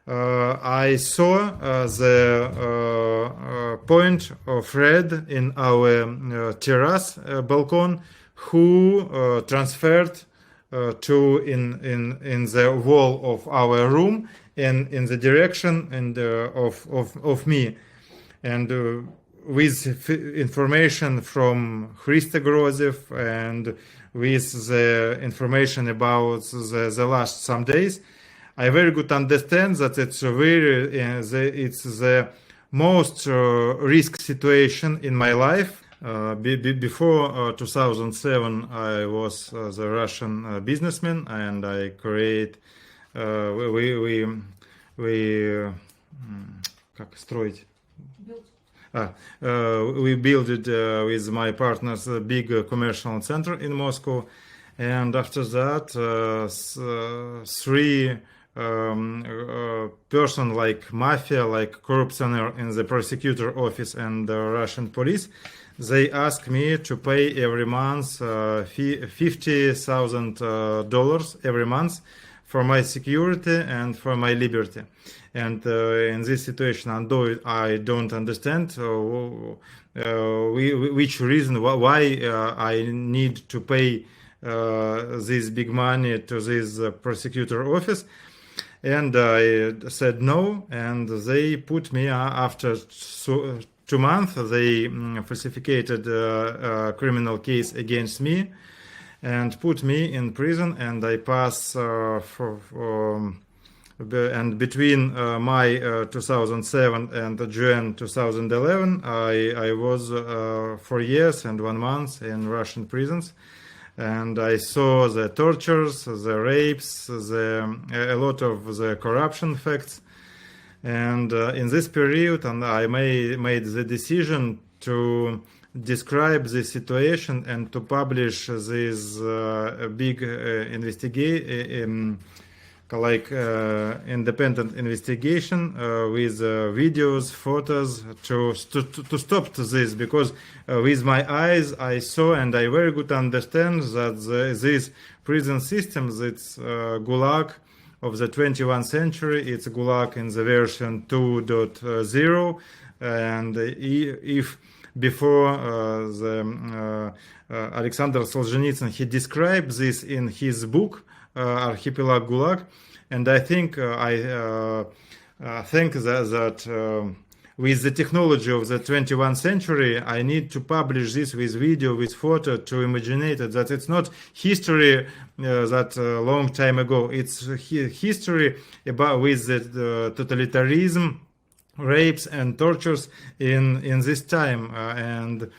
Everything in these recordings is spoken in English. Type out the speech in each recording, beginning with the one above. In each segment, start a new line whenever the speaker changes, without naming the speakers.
I saw the point of red in our terrace balcony, who transferred to in the wall of our room and in the direction and of me, and with information from Christa Grozev and with the information about the last some days, I very good understand that it's the most risk situation in my life. Before 2007, I was the Russian businessman, and I create как строить? We built it with my partners a big commercial center in Moscow, and after that, three person like mafia, like corruptioner in the prosecutor office and the Russian police, they ask me to pay every month $50,000 every month for my security and for my liberty. And in this situation, I don't understand which reason why I need to pay this big money to this prosecutor office. And I said no, and they put me after 2 months. They falsified a criminal case against me and put me in prison. And I pass and between May 2007 and June 2011, I was 4 years and 1 month in Russian prisons. And I saw the tortures, the rapes, a lot of the corruption facts. And in this period, and I made the decision to describe the situation and to publish this big investigation, independent investigation with videos, photos to stop this, because with my eyes I saw and I very good understand that this prison system, it's Gulag of the 21st century, it's Gulag in the version 2.0, and if before Alexander Solzhenitsyn, he described this in his book Archipelago Gulag, and I think think that with the technology of the 21st century, I need to publish this with video, with photo, to imagine it, that it's not history that long time ago. It's history about with the totalitarianism, rapes and tortures in this time. And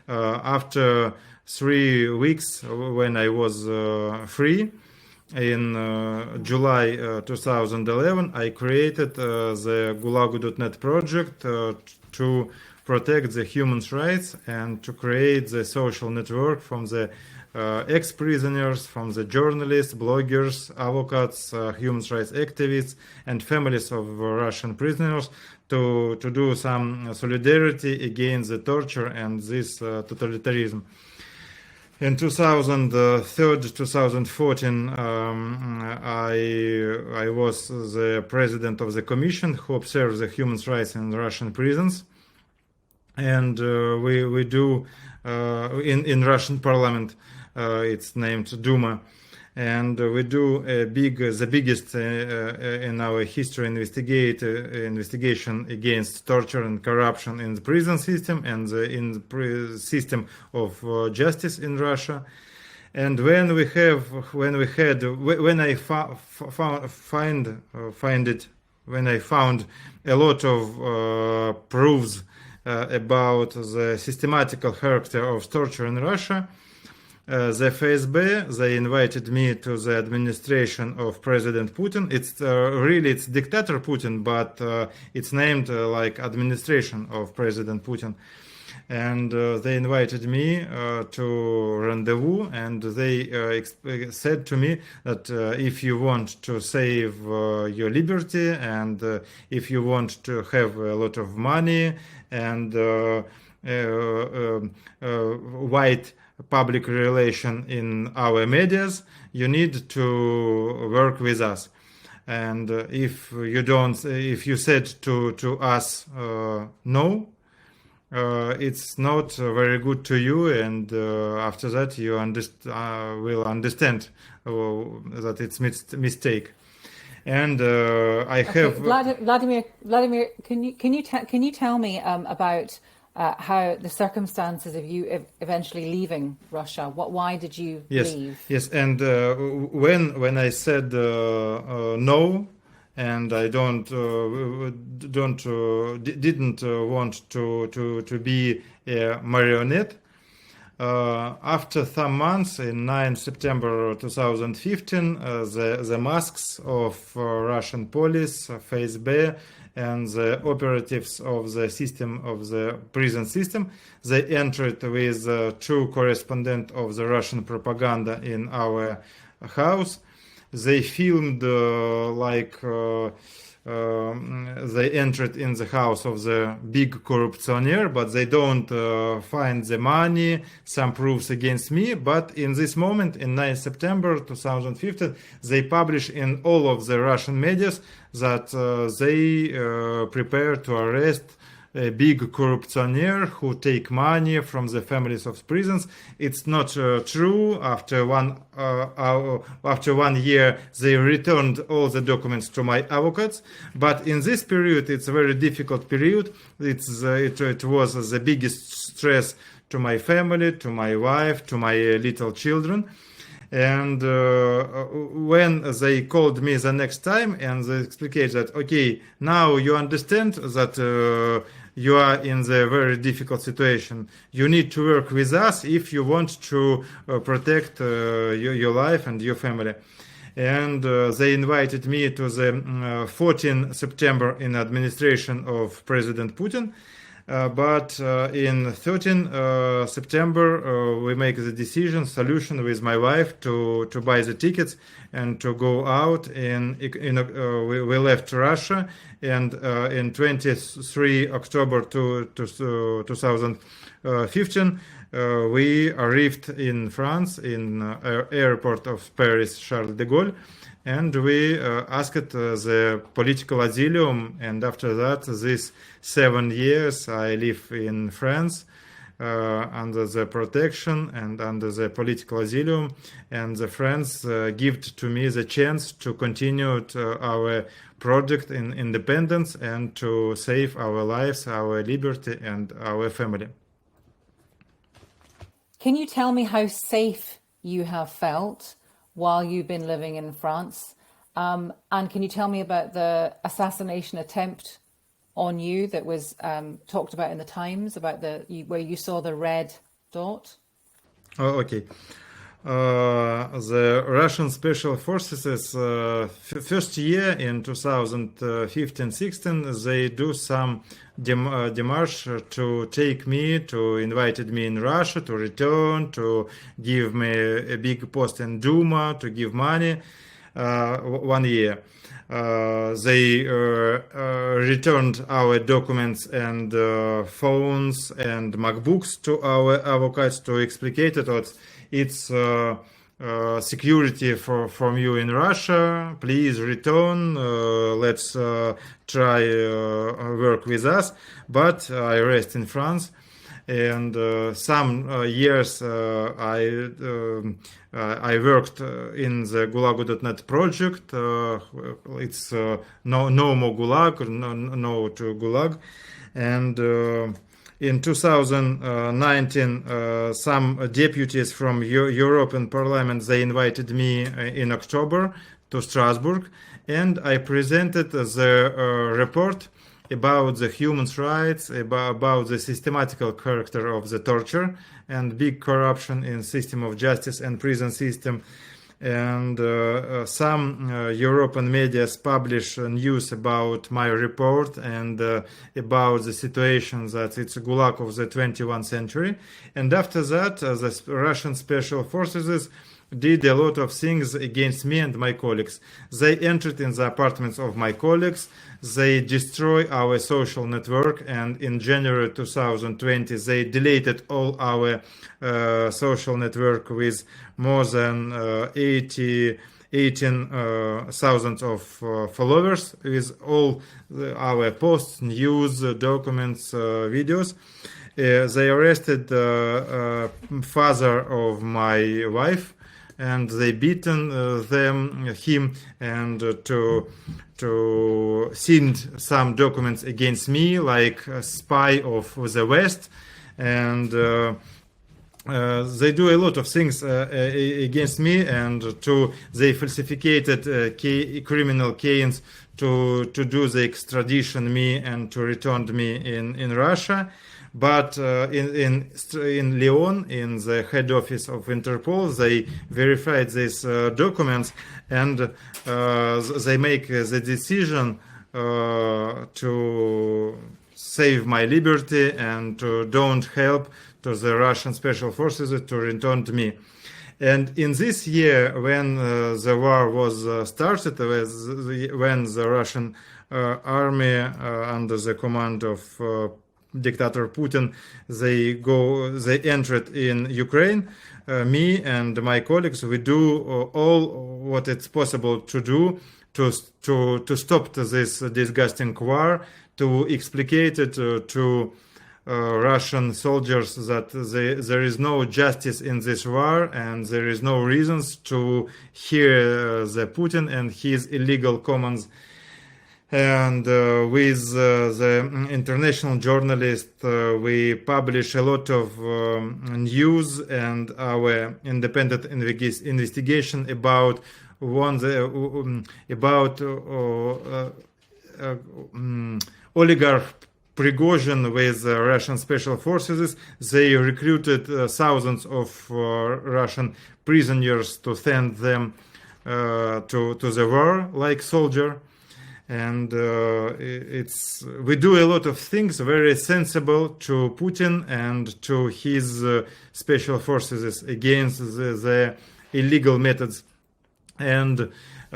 after 3 weeks, when I was free, in July 2011, I created the Gulagu.net project to protect the human rights and to create the social network from the ex-prisoners, from the journalists, bloggers, advocates, human rights activists, and families of Russian prisoners to do some solidarity against the torture and this totalitarianism. In 2013-2014, I was the president of the commission who observes the human rights in Russian prisons, and we do in Russian parliament. It's named Duma, and we do the biggest in our history investigation against torture and corruption in the prison system and in the system of justice in Russia. And when I found a lot of proofs about the systematical character of torture in Russia, the FSB, they invited me to the administration of President Putin. It's really it's dictator Putin, but it's named like administration of President Putin. And they invited me to rendezvous, and they said to me that if you want to save your liberty, and if you want to have a lot of money and white public relation in our medias, you need to work with us. and if you said to us no, it's not very good to you, and after that you will understand that it's mistake. And I have
Vladimir, can you tell me about how the circumstances of you eventually leaving Russia? Why did you leave?
Yes, and when I said no, and I didn't want to be a marionette. After some months, in 9 September 2015, the masks of Russian police, FSB, and the operatives of the prison system, they entered with two correspondents of the Russian propaganda in our house. They filmed they entered in the house of the big corruptionnaire, but they don't find the money, some proofs against me. But in this moment, in 9 September 2015, they publish in all of the Russian medias that they prepare to arrest a big corruptionnaire who take money from the families of prisons. It's not true. After 1 year, they returned all the documents to my advocates. But in this period, it's a very difficult period. It was the biggest stress to my family, to my wife, to my little children. And when they called me the next time and they explained that, okay, now you understand that you are in the very difficult situation. You need to work with us if you want to protect your life and your family. And they invited me to the 14 September in administration of President Putin. But in 13 September, we make the solution with my wife to buy the tickets and to go out. We left Russia, and in 23 October 2015, we arrived in France, in airport of Paris Charles de Gaulle. And we asked the political asylum, and after that, these 7 years, I live in France under the protection and under the political asylum, and the France give to me the chance to continue our project in independence and to save our lives, our liberty, and our family.
Can you tell me how safe you have felt while you've been living in France? And can you tell me about the assassination attempt on you that was talked about in the Times, about where you saw the red dot?
Oh, okay. The Russian Special Forces, first year in 2015-16, they do some demarche to take me, to invited me in Russia, to return, to give me a big post in Duma, to give money. 1 year. They returned our documents and phones and MacBooks to our advocates to explain that it's security from you in Russia. Please return. Let's try work with us. But I rest in France. And some years I worked in the Gulagu.net project. It's no more Gulag, no to Gulag. And in 2019, some deputies from European Parliament, they invited me in October to Strasbourg, and I presented the report about the human rights, about the systematical character of the torture and big corruption in system of justice and prison system. And some European media publish news about my report and about the situation that it's a Gulag of the 21st century. And after that, the Russian Special Forces did a lot of things against me and my colleagues. They entered in the apartments of my colleagues. They destroyed our social network, and in January 2020 they deleted all our social network with more than 80 18,000 of followers with all our posts, news, documents, videos. They arrested the father of my wife, and they beaten him, and to send some documents against me, like a spy of the West, and they do a lot of things against me, and they falsificated criminal cases to do the extradition me and to return me in Russia. But in Lyon, in the head office of Interpol, they verified these documents, and they make the decision to save my liberty and to don't help to the Russian special forces to return to me. And in this year, when the war was started, when the Russian army under the command of dictator Putin, they entered in Ukraine. Me and my colleagues, we do all what it's possible to do to stop this disgusting war, to explicate it to Russian soldiers that there is no justice in this war, and there is no reasons to hear the Putin and his illegal commands. And with the international journalists, we publish a lot of news and our independent investigation about oligarch Prigozhin with Russian special forces. They recruited thousands of Russian prisoners to send them to the war like soldier. And we do a lot of things very sensible to Putin and to his special forces against the illegal methods. And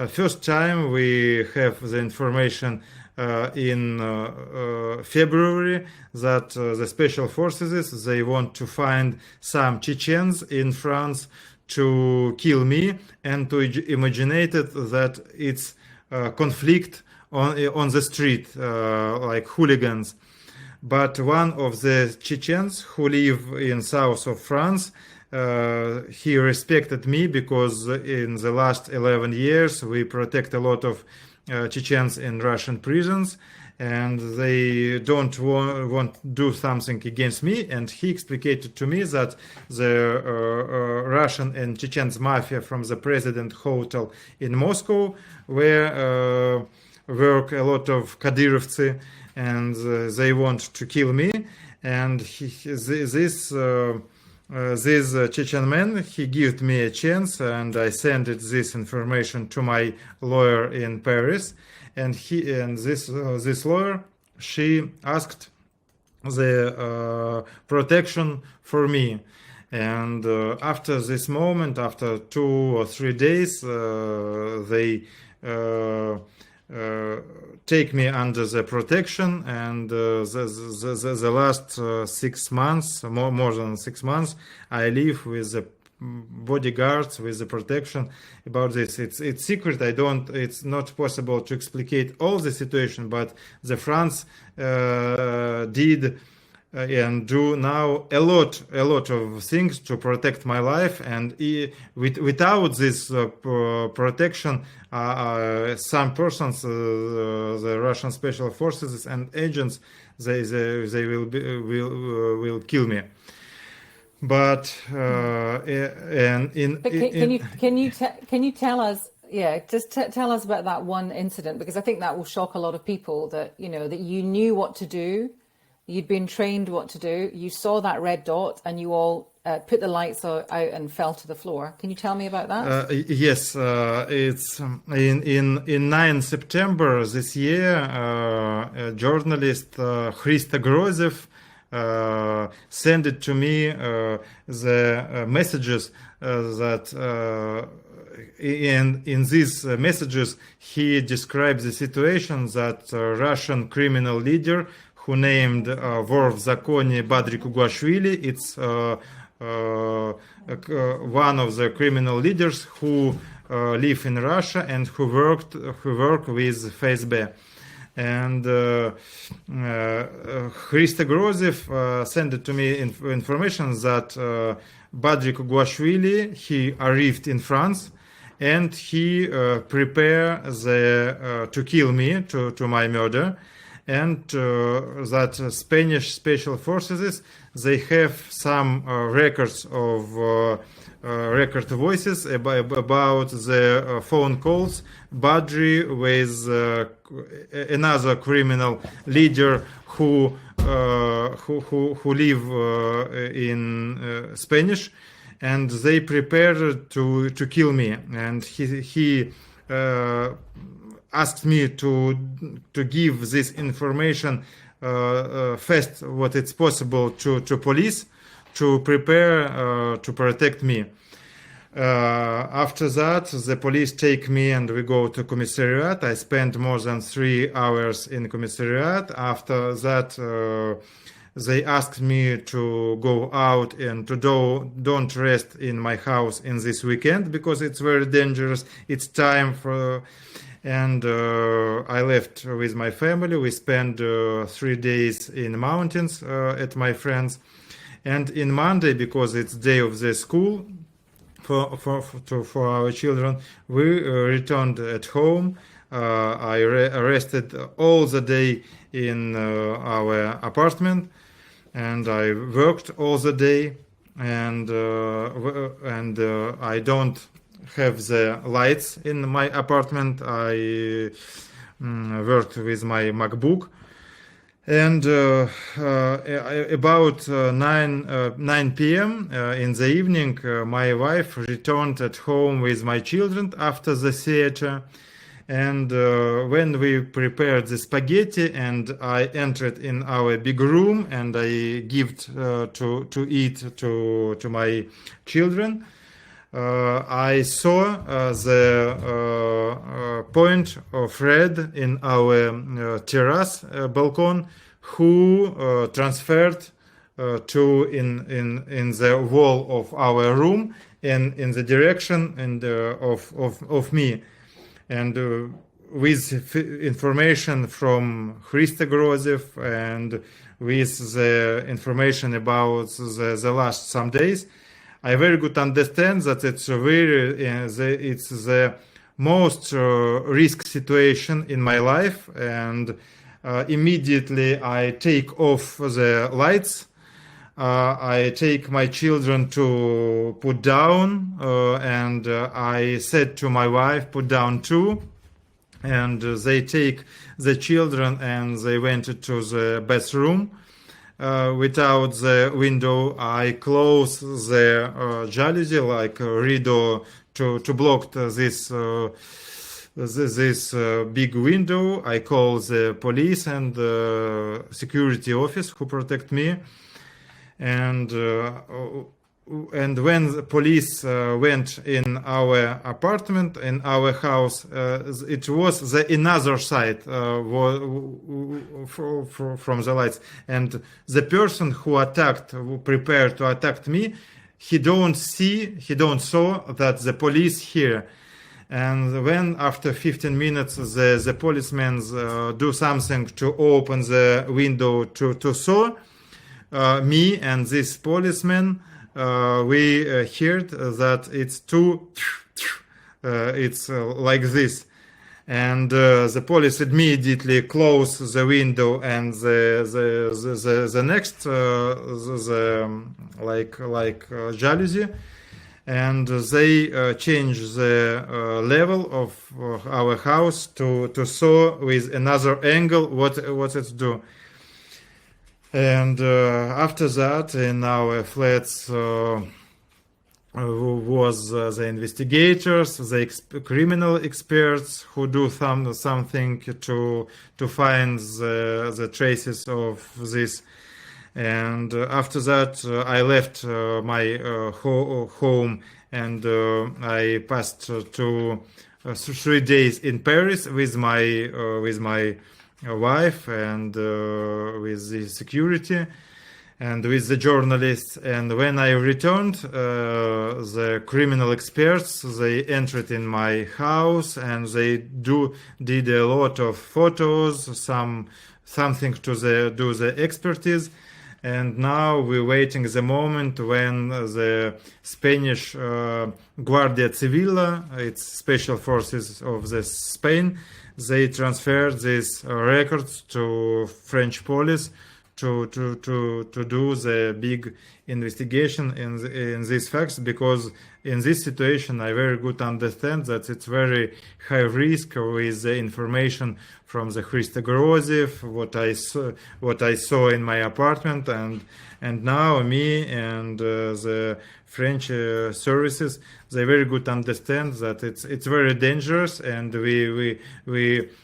first time we have the information in February that the special forces, they want to find some Chechens in France to kill me, and to imagine it that it's conflict on the street, like hooligans. But one of the Chechens who live in south of France, he respected me because in the last 11 years we protect a lot of Chechens in Russian prisons, and they don't want to do something against me. And he explicated to me that the Russian and Chechen mafia from the President Hotel in Moscow, where work a lot of Kadyrovцы, and they want to kill me. And this Chechen man, he gave me a chance, and I sent this information to my lawyer in Paris. And this lawyer, she asked the protection for me. And after this moment, after 2 or 3 days, they take me under the protection, and the last 6 months, more than 6 months, I live with the bodyguards, with the protection. About this, it's secret. It's not possible to explicate all the situation, but the France did and do now a lot of things to protect my life. And without this protection, some persons, the Russian special forces and agents, they will kill me. But can you tell us? Yeah, just tell us about that one incident, because I think that will shock a lot of people. That that you knew what to do. You'd been trained what to do. You saw that red dot, and you all put the lights out and fell to the floor. Can you tell me about that? Yes, it's in 9 September this year. Journalist Christa Grozev sent it to me, the messages that in these messages he describes the situation that Russian criminal leader who named Вор в законе Badrik Uguashvili, it's one of the criminal leaders who live in Russia and who work with FSB. And Christo Grozev sent it to me information that Badri Kuguashvili, he arrived in France and he prepared to kill me, to my murder, and that Spanish special forces, they have some records of record voices about the phone calls Badri with another criminal leader who live in Spanish, and they prepared to kill me. And he asked me to give this information fast what it's possible to police, to prepare to protect me. After that, the police take me and we go to commissariat. I spent more than 3 hours in commissariat. After that, they asked me to go out and to don't rest in my house in this weekend because it's very dangerous. It's time for... And I left with my family. We spent 3 days in the mountains at my friends. And in Monday, because it's day of the school for our children, we returned at home. I rested all the day in our apartment, and I worked all the day. And I don't have the lights in my apartment. I worked with my MacBook. And about 9 p.m. In the evening, my wife returned at home with my children after the theater. And when we prepared the spaghetti, and I entered in our big room and I gave to eat to my children, I saw the point of red in our terrace balcony, who transferred to in the wall of our room and in the direction of me, and with information from Christo Grozev and with the information about the last some days, I very good understand that it's the most risk situation in my life, and immediately I take off the lights. I take my children to put down, and I said to my wife, put down too. And they take the children and they went to the bathroom. Without the window, I close the jalousie, like rideau, to block this big window. I call the police and the security office who protect me. And when the police went in our apartment, in our house, it was the another side from the lights. And the person who prepared to attack me, he don't saw that the police here. And when after 15 minutes the policemen do something to open the window to saw me and this policeman, we heard that it's it's like this, and the police immediately closed the window and the next like jalousie, and they changed the level of our house to saw with another angle what it's do. And after that, in our flats was the investigators, the criminal experts who do something to find the traces of this. And after that, I left my home, and I passed to 3 days in Paris with my wife and with the security. and with the journalists. And when I returned, the criminal experts, they entered in my house, and they did a lot of photos, something to do the expertise. And now we're waiting the moment when the Spanish Guardia Civil, it's special forces of the Spain, they transferred these records to French police to do the big investigation in these facts, because in this situation I very good understand that it's very high risk with the information from the Christa Grozev, what I saw in my apartment, and now me and the French services, they very good understand that it's very dangerous, and we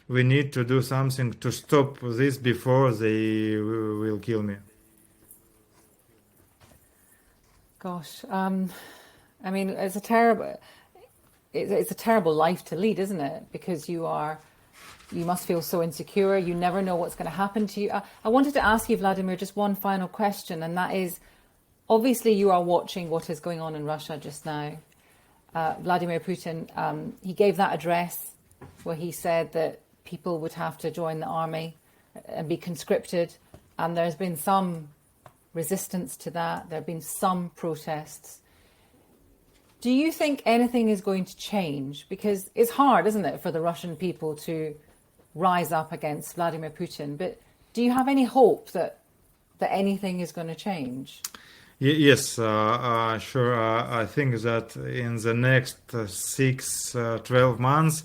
need to do something to stop this before they will kill me.
Gosh, I mean, it's a terrible life to lead, isn't it? Because you must feel so insecure. You never know what's going to happen to you. I wanted to ask you, Vladimir, just one final question, and that is, obviously you are watching what is going on in Russia just now. Vladimir Putin, he gave that address where he said that people would have to join the army and be conscripted, and there's been some resistance to that. There have been some protests. Do you think anything is going to change? Because it's hard, isn't it, for the Russian people to rise up against Vladimir Putin. But do you have any hope that anything is going to change?
Yes, sure. I think that in the next 12 months,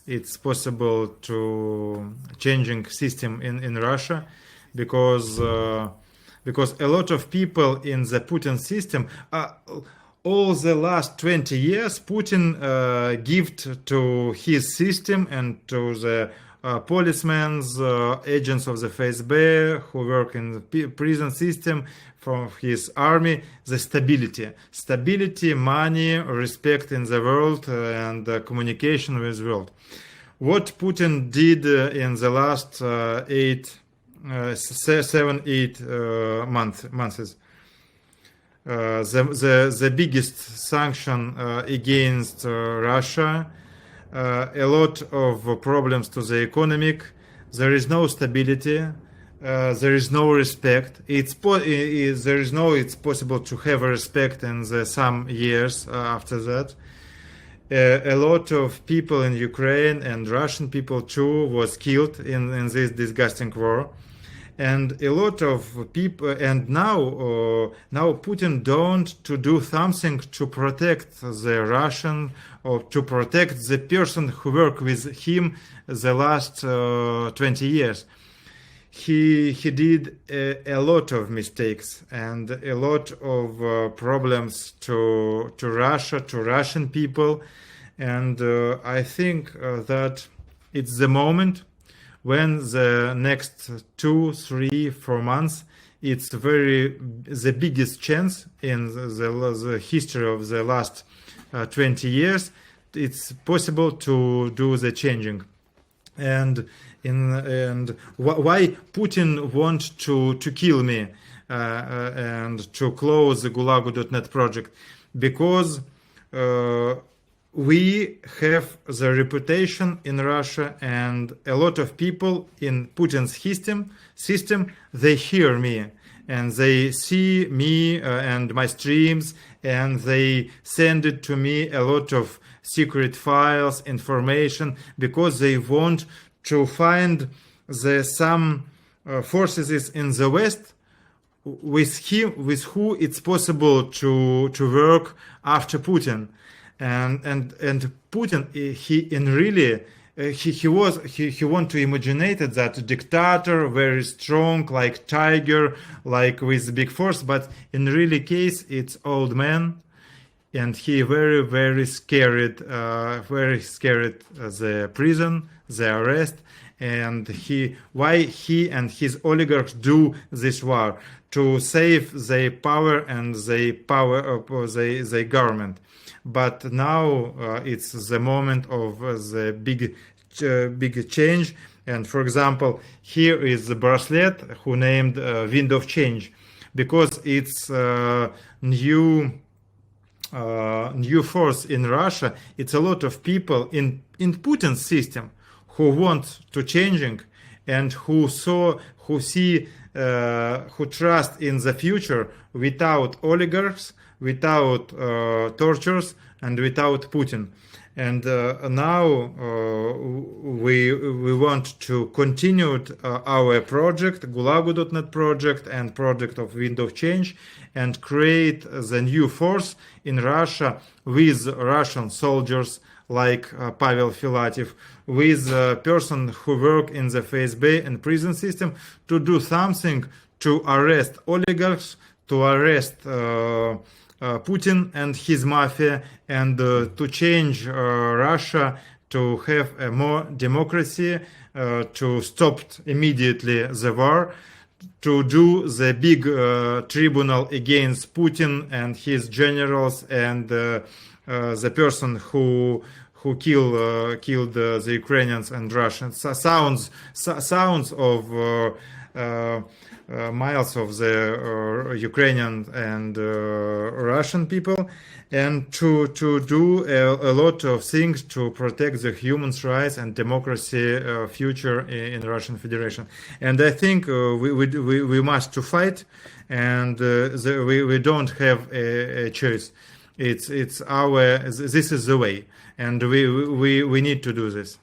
it's possible to changing system in Russia, because a lot of people in the Putin system, all the last 20 years, Putin gave to his system and to the policemen, agents of the FSB who work in the prison system, from his army, the stability, money, respect in the world, and communication with the world. What Putin did in the last 7-8 months, the biggest sanction against Russia, a lot of problems to the economic. There is no stability. There is no respect. It's possible to have a respect in some years after that. A lot of people in Ukraine, and Russian people too, was killed in this disgusting war. And a lot of people, and now Putin don't to do something to protect the Russian, or to protect the person who worked with him the last 20 years. He did a lot of mistakes and a lot of problems to Russia, to Russian people, and I think that it's the moment when the next 2, 3, 4 months, it's the biggest chance in the history of the last 20 years. It's possible to do the changing. And why Putin want to kill me and to close the Gulagu.net project? Because we have the reputation in Russia, and a lot of people in Putin's system, they hear me and they see me and my streams, and they send it to me a lot of secret files, information, because they want to find some forces in the West with who it's possible to work after Putin. And Putin, he want to imagine that dictator, very strong, like tiger, like with big force, but in really case it's old man, and he very, very scared the prison, the arrest, and why he and his oligarchs do this war, to save their power and the power of the government. But now it's the moment of the big change. And for example, here is the bracelet who named Wind of Change. because it's new force in Russia. It's a lot of people in Putin's system who want to changing and who see who trust in the future without oligarchs, without tortures, and without Putin. And now we want to continue our project, Gulagu.net project, and project of Wind of Change, and create the new force in Russia with Russian soldiers like Pavel Filatov, with a person who work in the FSB and prison system, to do something to arrest oligarchs, to arrest Putin and his mafia, and to change Russia to have a more democracy, to stop immediately the war, to do the big tribunal against Putin and his generals and the person who killed the Ukrainians and Russians. Sounds of miles of the Ukrainian and Russian people, and to do a lot of things to protect the human rights and democracy future in Russian Federation. And I think we must to fight, and we don't have a choice. It's our, this is the way, and we need to do this.